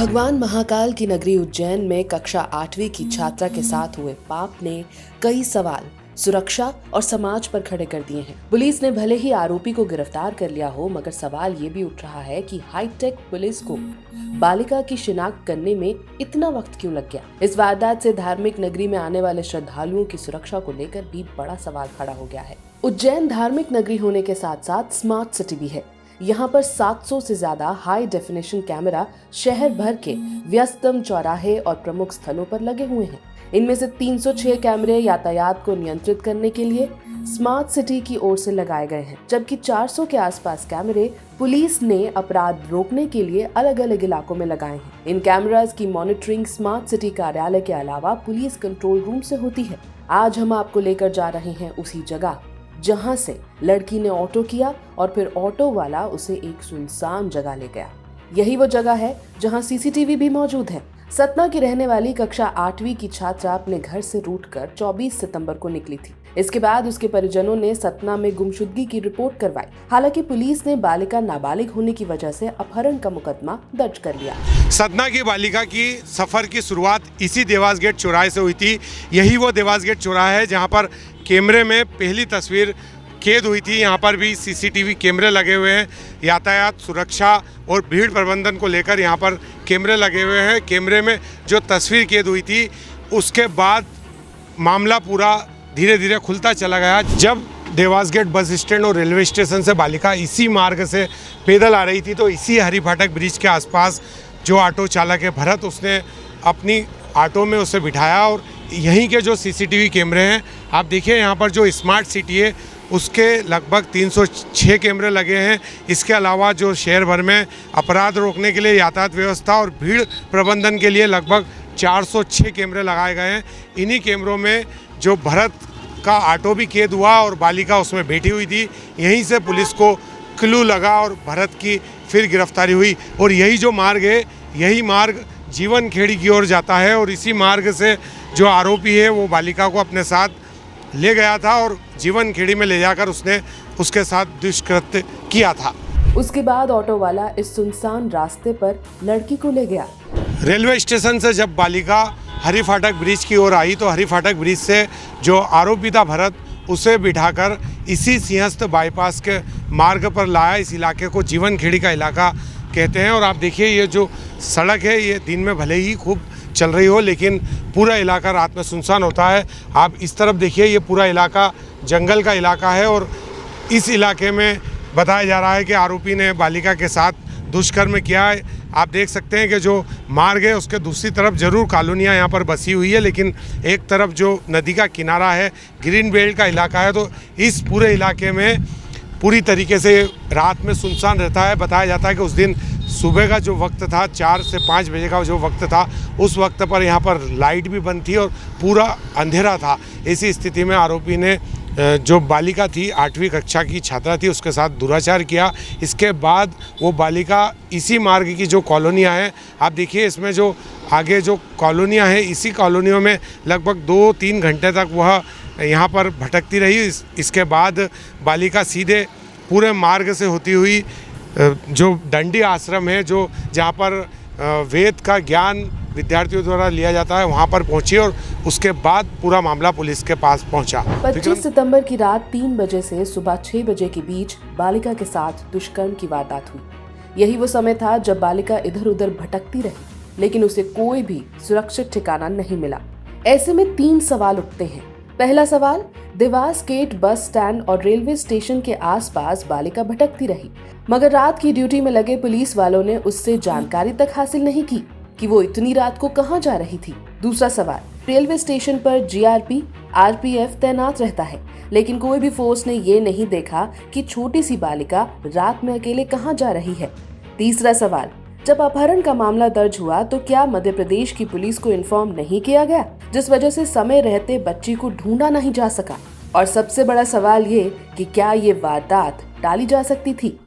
भगवान महाकाल की नगरी उज्जैन में कक्षा 8वीं की छात्रा के साथ हुए पाप ने कई सवाल सुरक्षा और समाज पर खड़े कर दिए हैं। पुलिस ने भले ही आरोपी को गिरफ्तार कर लिया हो, मगर सवाल ये भी उठ रहा है कि हाईटेक पुलिस को बालिका की शिनाख्त करने में इतना वक्त क्यों लग गया। इस वारदात से धार्मिक नगरी में आने वाले श्रद्धालुओं की सुरक्षा को लेकर भी बड़ा सवाल खड़ा हो गया है। उज्जैन धार्मिक नगरी होने के साथ साथ स्मार्ट सिटी भी है। यहाँ पर 700 से ज्यादा हाई डेफिनेशन कैमरा शहर भर के व्यस्तम चौराहे और प्रमुख स्थलों पर लगे हुए हैं। इनमें से 306 कैमरे यातायात को नियंत्रित करने के लिए स्मार्ट सिटी की ओर से लगाए गए हैं, जबकि 400 के आसपास कैमरे पुलिस ने अपराध रोकने के लिए अलग अलग इलाकों में लगाए हैं। इन कैमरास की मॉनिटरिंग स्मार्ट सिटी कार्यालय के अलावा पुलिस कंट्रोल रूम से होती है। आज हम आपको लेकर जा रहे हैं उसी जगह जहां से लड़की ने ऑटो किया और फिर ऑटो वाला उसे एक सुनसान जगह ले गया। यही वो जगह है जहां सीसीटीवी भी मौजूद है। सतना की रहने वाली कक्षा 8वीं की छात्रा अपने घर से रूठकर 24 सितंबर को निकली थी। इसके बाद उसके परिजनों ने सतना में गुमशुदगी की रिपोर्ट करवाई। हालांकि पुलिस ने बालिका नाबालिग होने की वजह से अपहरण का मुकदमा दर्ज कर लिया। सतना की बालिका की सफर की शुरुआत इसी देवास गेट चौराहे से हुई थी। यही वो देवास गेट चौराहा है जहां पर कैमरे में पहली तस्वीर कैद हुई थी। यहाँ पर भी सीसीटीवी कैमरे लगे हुए हैं। यातायात सुरक्षा और भीड़ प्रबंधन को लेकर यहाँ पर कैमरे लगे हुए हैं। कैमरे में जो तस्वीर कैद हुई थी उसके बाद मामला पूरा धीरे धीरे खुलता चला गया। जब देवास गेट बस स्टैंड और रेलवे स्टेशन से बालिका इसी मार्ग से पैदल आ रही थी तो इसी हरी फाटक ब्रिज के आसपास जो ऑटो चालक है भरत, उसने अपनी ऑटो में उसे बिठाया और यहीं के जो सीसीटीवी कैमरे हैं आप देखिए, यहाँ पर जो स्मार्ट सिटी है उसके लगभग 306 कैमरे लगे हैं। इसके अलावा जो शहर भर में अपराध रोकने के लिए यातायात व्यवस्था और भीड़ प्रबंधन के लिए लगभग 406 कैमरे लगाए गए हैं। इन्हीं कैमरों में जो भरत का ऑटो भी कैद हुआ और बालिका उसमें बैठी हुई थी। यहीं से पुलिस को क्लू लगा और भरत की फिर गिरफ्तारी हुई। और यही जो मार्ग है, यही मार्ग जीवन खेड़ी की ओर जाता है और इसी मार्ग से जो आरोपी है वो बालिका को अपने साथ ले गया था और जीवन खेड़ी में ले जाकर उसने उसके साथ दुष्कृत्य किया था। उसके बाद ऑटो वाला इस सुनसान रास्ते पर लड़की को ले गया। रेलवे स्टेशन से जब बालिका हरी फाटक ब्रिज की ओर आई तो हरी फाटक ब्रिज से जो आरोपी था भरत, उसे बिठाकर इसी सिंहस्थ बाईपास के मार्ग पर लाया। इस इलाके को जीवन खेड़ी का इलाका कहते हैं। और आप देखिए ये जो सड़क है ये दिन में भले ही खूब चल रही हो लेकिन पूरा इलाका रात में सुनसान होता है। आप इस तरफ देखिए, ये पूरा इलाका जंगल का इलाका है और इस इलाके में बताया जा रहा है कि आरोपी ने बालिका के साथ दुष्कर्म किया है। आप देख सकते हैं कि जो मार्ग है उसके दूसरी तरफ ज़रूर कॉलोनियाँ यहाँ पर बसी हुई है, लेकिन एक तरफ जो नदी का किनारा है, ग्रीन बेल्ट का इलाका है, तो इस पूरे इलाके में पूरी तरीके से रात में सुनसान रहता है। बताया जाता है कि उस दिन सुबह का जो वक्त था 4 से 5 बजे का जो वक्त था, उस वक्त पर यहाँ पर लाइट भी बंद थी और पूरा अंधेरा था। ऐसी स्थिति में आरोपी ने जो बालिका थी 8वीं कक्षा की छात्रा थी उसके साथ दुराचार किया। इसके बाद वो बालिका इसी मार्ग की जो कॉलोनियाँ हैं, आप देखिए इसमें जो आगे जो कॉलोनियाँ हैं, इसी कॉलोनियों में लगभग 2-3 घंटे तक वह यहाँ पर भटकती रही। इसके बाद बालिका सीधे पूरे मार्ग से होती हुई जो दंडी आश्रम है, जो जहाँ पर वेद का ज्ञान विद्यार्थियों द्वारा लिया जाता है, वहाँ पर पहुंची और उसके बाद पूरा मामला पुलिस के पास पहुंचा। 25 सितंबर की रात 3 बजे से सुबह 6 बजे के बीच बालिका के साथ दुष्कर्म की वारदात हुई। यही वो समय था जब बालिका इधर उधर भटकती रही, लेकिन उसे कोई भी सुरक्षित ठिकाना नहीं मिला। ऐसे में 3 सवाल उठते हैं। पहला सवाल, देवास गेट बस स्टैंड और रेलवे स्टेशन के आसपास बालिका भटकती रही, मगर रात की ड्यूटी में लगे पुलिस वालों ने उससे जानकारी तक हासिल नहीं की कि वो इतनी रात को कहां जा रही थी। दूसरा सवाल, रेलवे स्टेशन पर जीआरपी, आरपीएफ तैनात रहता है, लेकिन कोई भी फोर्स ने ये नहीं देखा कि छोटी सी बालिका रात में अकेले कहां जा रही है। तीसरा सवाल, जब अपहरण का मामला दर्ज हुआ तो क्या मध्य प्रदेश की पुलिस को इन्फॉर्म नहीं किया गया, जिस वजह से समय रहते बच्ची को ढूंढा नहीं जा सका। और सबसे बड़ा सवाल ये कि क्या ये वारदात टाली जा सकती थी।